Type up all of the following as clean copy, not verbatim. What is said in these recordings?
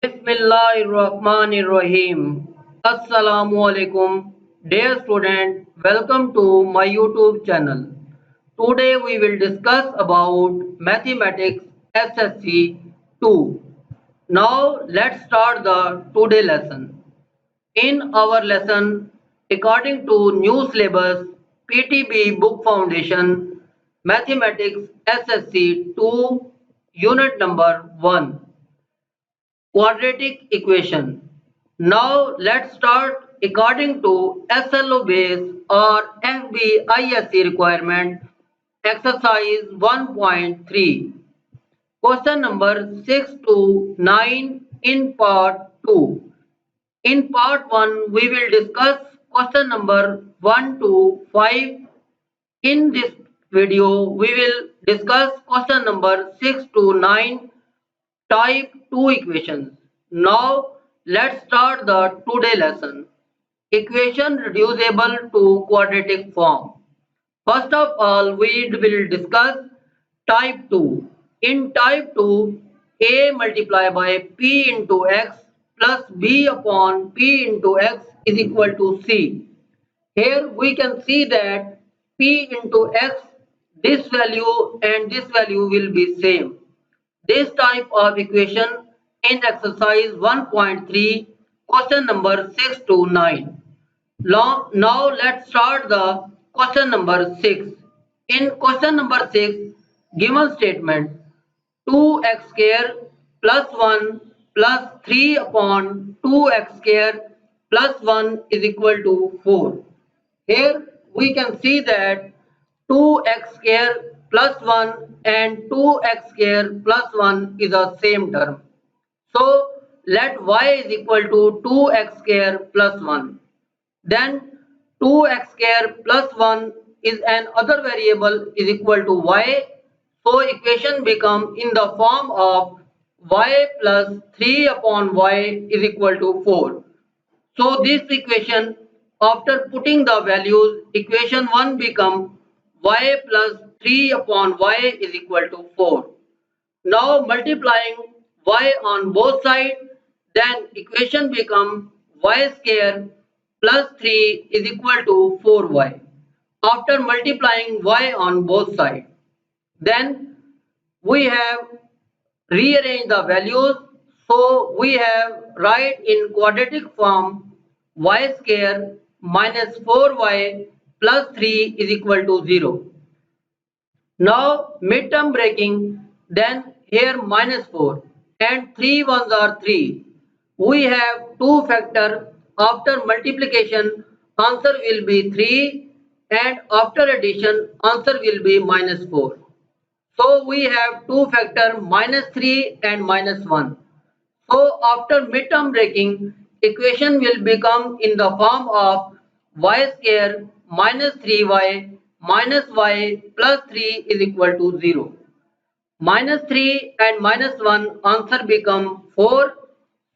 Bismillahirrahmanirrahim. Assalam O Alikum. Dear student, welcome to my YouTube channel. Today we will discuss about Mathematics SSC II. Now let's start the today lesson. In our lesson, according to new syllabus PTB Book Foundation, Mathematics SSC II Unit number 1. Quadratic equation. Now let's start according to SLO base or FBISC requirement exercise 1.3. Question number 6 to 9 in part 2. In part 1 we will discuss question number 1 to 5. In this video we will discuss question number 6 to 9 type 2 equations. Now let's start the today lesson. Equation reducible to quadratic form. First of all, we will discuss type 2. In type 2, a multiplied by p into x plus b upon p into x is equal to c. Here we can see that p into x, this value and this value will be same. This type of equation in exercise 1.3 question number 6 to 9. Now let's start the question number 6. In question number 6, given statement 2x square plus 1 plus 3 upon 2x square plus 1 is equal to 4. Here we can see that 2x square plus 1 and 2x square plus 1 is the same term. So let y is equal to 2x square plus 1. Then 2x square plus 1 is an other variable is equal to y. So equation become in the form of y plus 3 upon y is equal to 4. So this equation, after putting the values, equation 1 become y plus 3 upon y is equal to 4. Now multiplying y on both sides, then equation become y square plus 3 is equal to 4y. After multiplying y on both sides, then we have rearrange the values. So we have write in quadratic form y square minus 4y plus 3 is equal to 0. Now midterm breaking, then here minus 4 and 3 ones are 3. We have 2 factor. After multiplication answer will be 3 and after addition answer will be minus 4. So we have 2 factor minus 3 and minus 1. So after midterm breaking, equation will become in the form of y square minus 3y minus y plus 3 is equal to 0. Minus 3 and minus 1 answer become 4.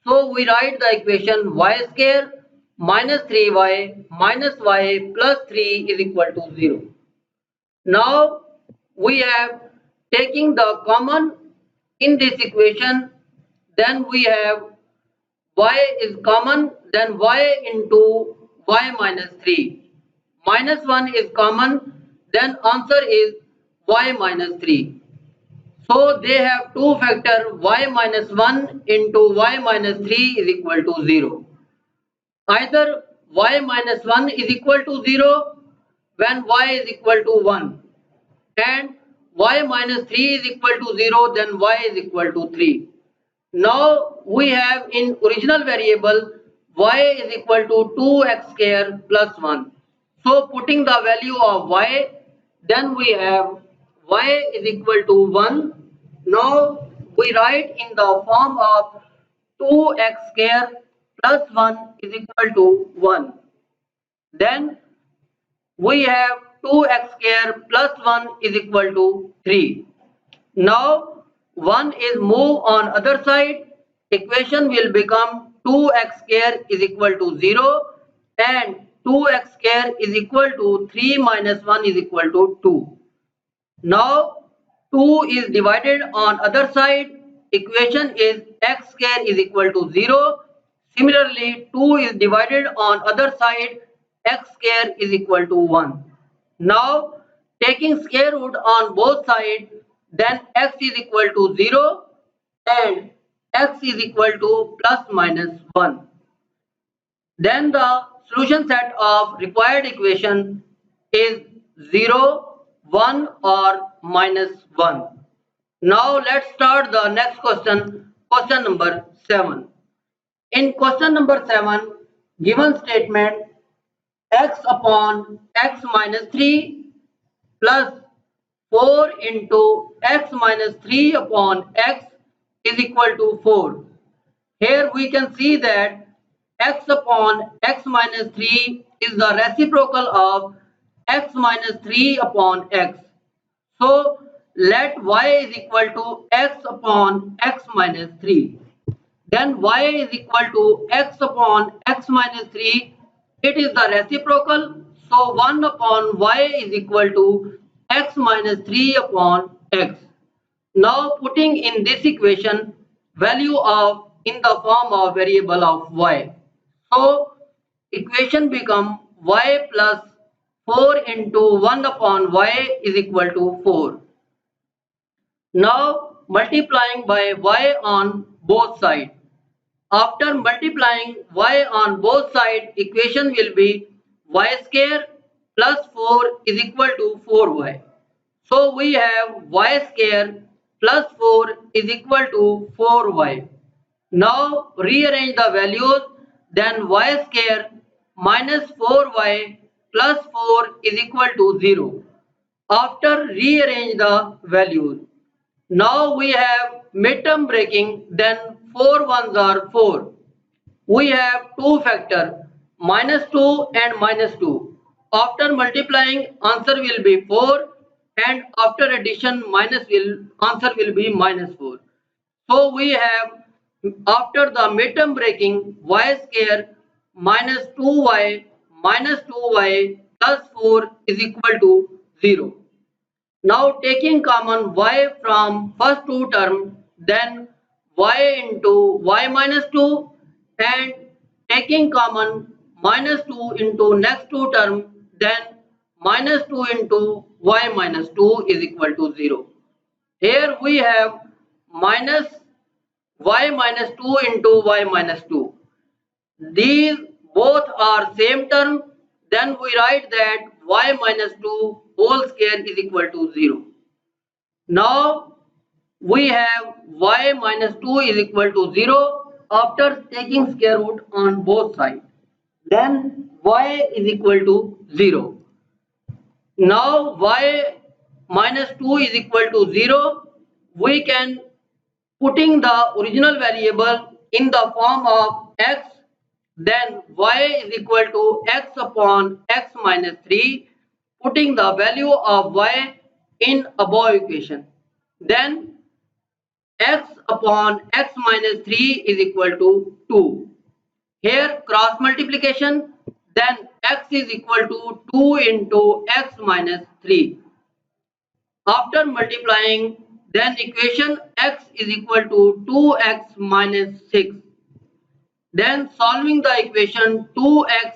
So we write the equation y square minus 3y minus y plus 3 is equal to 0. Now we have taking the common in this equation, then we have y is common, then y into y minus 3. Minus 1 is common, then answer is y minus 3. So they have 2 factor y minus 1 into y minus 3 is equal to 0. Either y minus 1 is equal to 0 when y is equal to 1 and y minus 3 is equal to 0 then y is equal to 3. Now we have in original variable y is equal to 2x square plus 1. So putting the value of y, then we have y is equal to 1. Now we write in the form of 2x square plus 1 is equal to 1. Then we have 2x square plus 1 is equal to 3. Now 1 is moved on other side, equation will become 2x square is equal to 0 and 2x square is equal to 3 minus 1 is equal to 2. Now 2 is divided on other side, equation is x square is equal to 0. Similarly, 2 is divided on other side, x square is equal to 1. Now, taking square root on both sides, then x is equal to 0 and x is equal to plus minus 1. Then the solution set of required equation is 0, 1 or minus 1. Now let's start the next question, question number 7. In question number 7, given statement x upon x minus 3 plus 4 into x minus 3 upon x is equal to 4. Here we can see that x upon x minus 3 is the reciprocal of x minus 3 upon x. So let y is equal to x upon x minus 3. Then y is equal to x upon x minus 3. It is the reciprocal. So 1 upon y is equal to x minus 3 upon x. Now putting in this equation value of in the form of variable of y. So equation become y plus 4 into 1 upon y is equal to 4. Now multiplying by y on both sides. After multiplying y on both sides, equation will be y square plus 4 is equal to 4y. So we have y square plus 4 is equal to 4y. Now rearrange the values, then y square minus 4y plus 4 is equal to 0. After rearrange the values, now we have midterm breaking, then 4 ones are 4. We have two factor minus 2 and minus 2. After multiplying, answer will be 4, and after addition answer will be minus 4. So we have after the midterm breaking y square minus 2y plus 4 is equal to 0. Now taking common y from first two term, then y into y minus 2, and taking common minus 2 into next two term, then minus 2 into y minus 2 is equal to 0. Here we have minus y minus 2 into y minus 2. These both are same term, then we write that y minus 2 whole square is equal to 0. Now we have y minus 2 is equal to 0 after taking square root on both sides. Then y is equal to 0. Now y minus 2 is equal to 0. We can putting the original variable in the form of x, then y is equal to x upon x minus 3, putting the value of y in above equation. Then x upon x minus 3 is equal to 2. Here cross multiplication, then x is equal to 2 into x minus 3. After multiplying, then equation x is equal to 2x minus 6. Then solving the equation 2x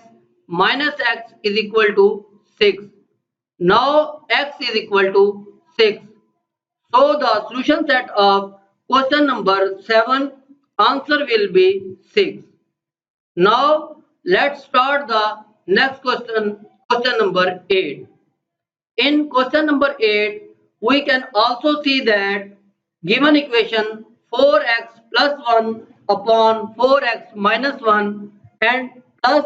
minus x is equal to 6. Now x is equal to 6. So the solution set of question number 7, answer will be 6. Now let's start the next question, question number 8. In question number 8, we can also see that given equation 4x plus 1 upon 4x minus 1 and plus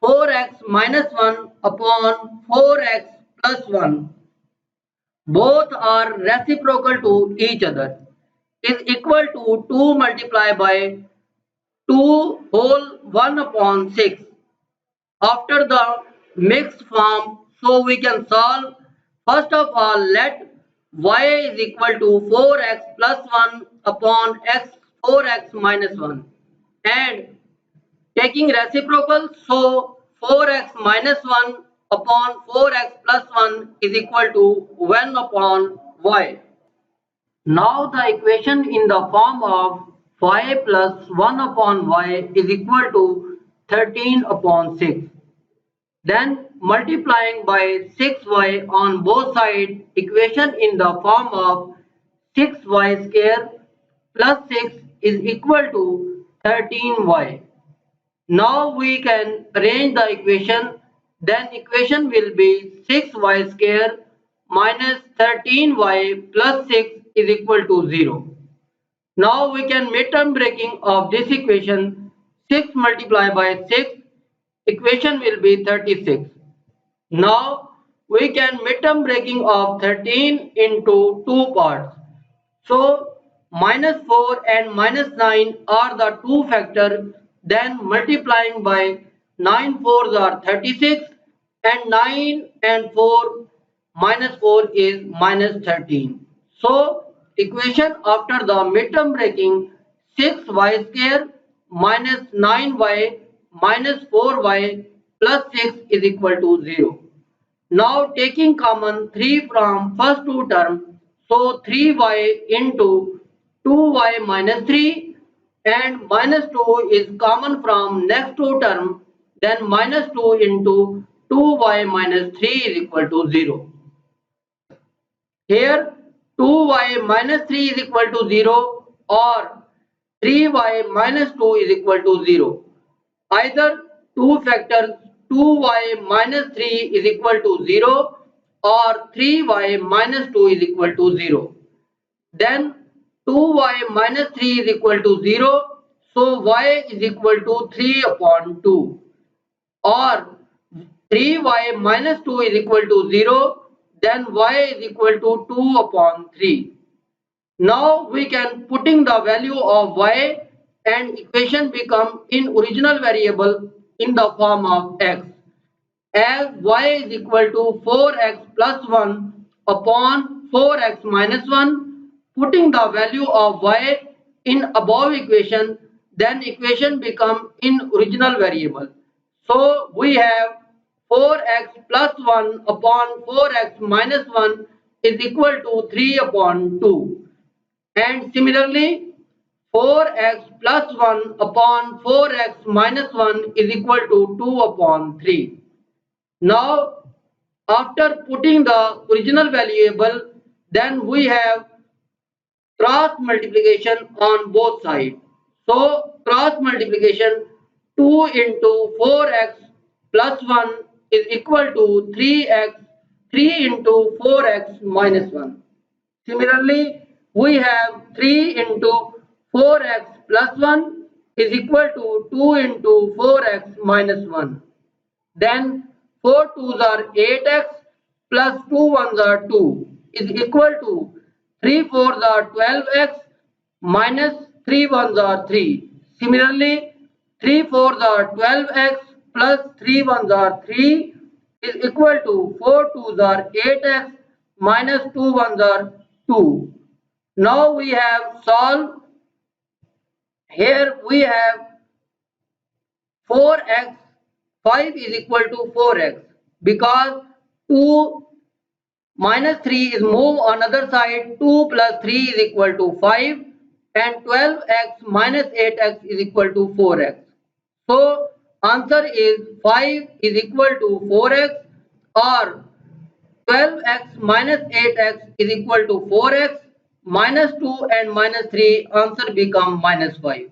4x minus 1 upon 4x plus 1, both are reciprocal to each other, is equal to 2 multiplied by 2 whole 1 upon 6. After the mixed form, so we can solve. First of all, let y is equal to 4x plus 1 upon x 4x minus 1, and taking reciprocal, so 4x minus 1 upon 4x plus 1 is equal to 1 upon y. Now the equation in the form of 5 plus 1 upon y is equal to 13 upon 6. Then multiplying by 6y on both sides, equation in the form of 6y square plus 6 is equal to 13y. Now we can arrange the equation, then equation will be 6y square minus 13y plus 6 is equal to 0. Now we can midterm breaking of this equation. 6 multiplied by 6, equation will be 36. Now we can midterm breaking of 13 into two parts. So minus 4 and minus 9 are the two factors. Then multiplying by 9 fours are 36 and 9 and 4 minus 4 is minus 13. So equation after the midterm breaking 6y square minus 9y minus 4y plus 6 is equal to 0. Now taking common 3 from first two terms, so 3y into 2y minus 3 and minus 2 is common from next two terms, then minus 2 into 2y minus 3 is equal to 0. Here 2y minus 3 is equal to 0 or 3y minus 2 is equal to 0. Either two factors 2y minus 3 is equal to 0 or 3y minus 2 is equal to 0. Then 2y minus 3 is equal to 0. So y is equal to 3 upon 2 or 3y minus 2 is equal to 0. Then y is equal to 2 upon 3. Now we can putting the value of y and equation become in original variable in the form of x as y is equal to 4x plus 1 upon 4x minus 1. Putting the value of y in above equation, then equation become in original variable. So we have 4x plus 1 upon 4x minus 1 is equal to 3 upon 2. And similarly, 4x plus 1 upon 4x minus 1 is equal to 2 upon 3. Now, after putting the original variable, then we have cross multiplication on both sides. So, cross multiplication 2 into 4x plus 1 is equal to 3x, 3 into 4x minus 1. Similarly, we have 3 into 4x plus 1 is equal to 2 into 4x minus 1. Then 4 twos are 8x plus 2 ones are 2 is equal to 3 fours are 12x minus 3 ones are 3. Similarly, 3 fours are 12x plus 3 ones are 3 is equal to 4 twos are 8x minus 2 ones are 2. Now we have solved. Here we have 4x 5 is equal to 4x because 2 minus 3 is move on other side, 2 plus 3 is equal to 5 and 12x minus 8x is equal to 4x. So answer is 5 is equal to 4x or 12x minus 8x is equal to 4x minus 2 and minus 3 answer become minus 5.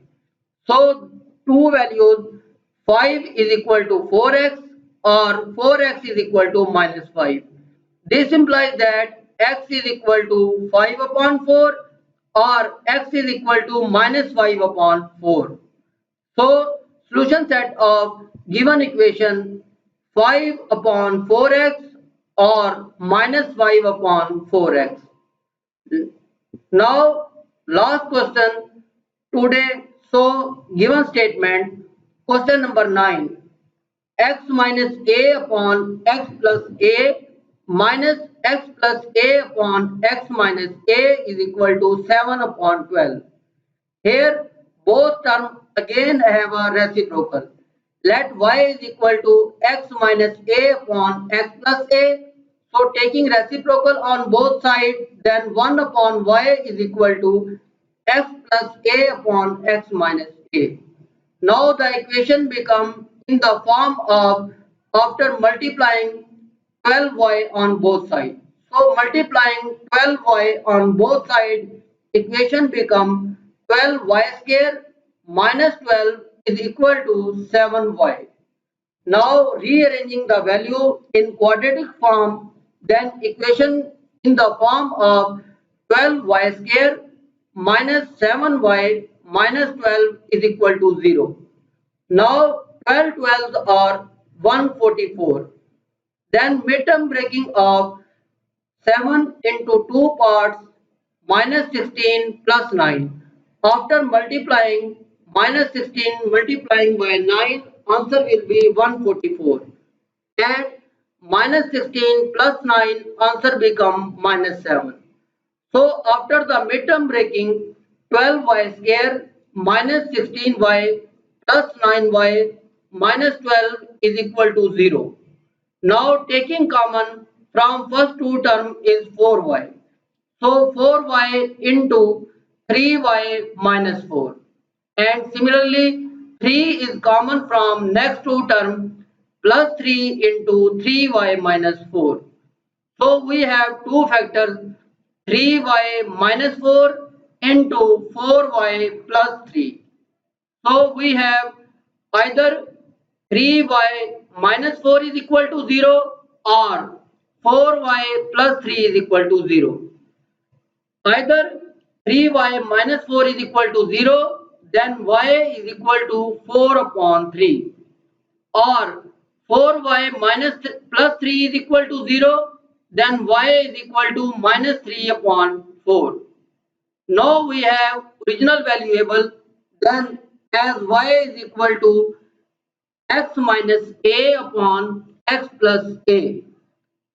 So two values 5 is equal to 4x or 4x is equal to minus 5. This implies that x is equal to 5 upon 4 or x is equal to minus 5 upon 4. So solution set of given equation 5 upon 4x or minus 5 upon 4x. Now last question today. So given statement question number 9 x minus a upon x plus a minus x plus a upon x minus a is equal to 7 upon 12. Here both terms again have a reciprocal. Let y is equal to x minus a upon x plus a. So taking reciprocal on both sides, then 1 upon y is equal to x plus a upon x minus a. Now the equation becomes in the form of after multiplying 12y on both sides. So multiplying 12y on both sides, equation becomes 12y square minus 12 is equal to 7y. Now rearranging the value in quadratic form, then equation in the form of 12y square minus 7y minus 12 is equal to 0. Now 12 twelves are 144. Then midterm breaking of 7 into 2 parts minus 16 plus 9. After multiplying minus 16 multiplying by 9, answer will be 144. And minus 16 plus 9, answer become minus 7. So after the midterm breaking, 12y square minus 16y plus 9y minus 12 is equal to 0. Now taking common from first two term is 4y. So 4y into 3y minus 4. And similarly 3 is common from next two term plus 3 into 3y minus 4. So we have two factors 3y minus 4 into 4y plus 3. So we have either 3y minus 4 is equal to 0 or 4y plus 3 is equal to 0. Either 3y minus 4 is equal to 0, then y is equal to 4 upon 3. Or 4y minus plus 3 is equal to 0, then y is equal to minus 3 upon 4. Now we have original variable, then as y is equal to x minus a upon x plus a.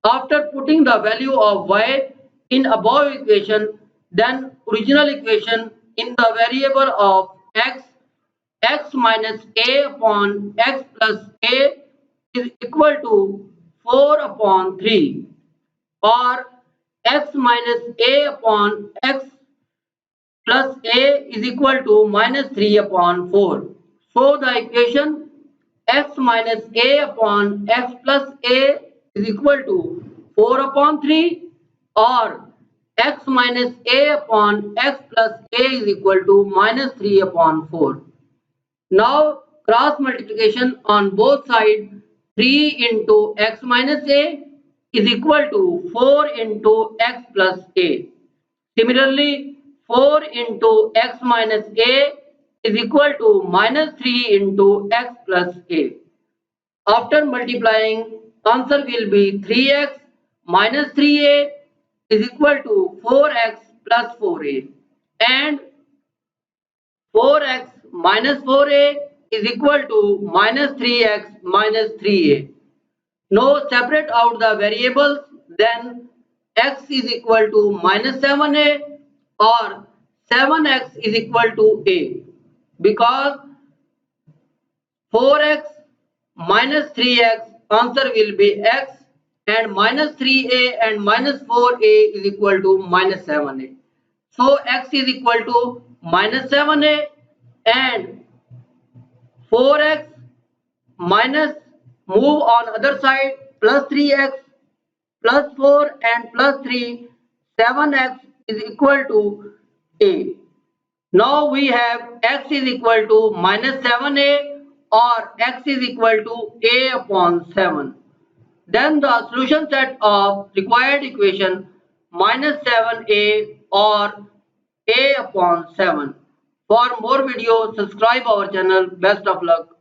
After putting the value of y in above equation, then original equation in the variable of x, x minus a upon x plus a is equal to 4 upon 3, or x minus a upon x plus a is equal to minus 3 upon 4. So the equation x minus a upon x plus a is equal to 4 upon 3, or x minus a upon x plus a is equal to minus 3 upon 4. Now cross multiplication on both sides, 3 into x minus a is equal to 4 into x plus a. Similarly, 4 into x minus a is equal to minus 3 into x plus a. After multiplying, answer will be 3x minus 3a is equal to 4x plus 4a, and 4x minus 4a is equal to minus 3x minus 3a. Now separate out the variables, then x is equal to minus 7a or 7x is equal to a, because 4x minus 3x answer will be x, and minus 3a and minus 4a is equal to minus 7a. So x is equal to minus 7a and 4x minus move on other side plus 3x plus 4 and plus 3, 7x is equal to a. Now we have x is equal to minus 7a or x is equal to a upon 7. Then the solution set of required equation minus 7a or a upon 7. For more videos, subscribe our channel. Best of luck.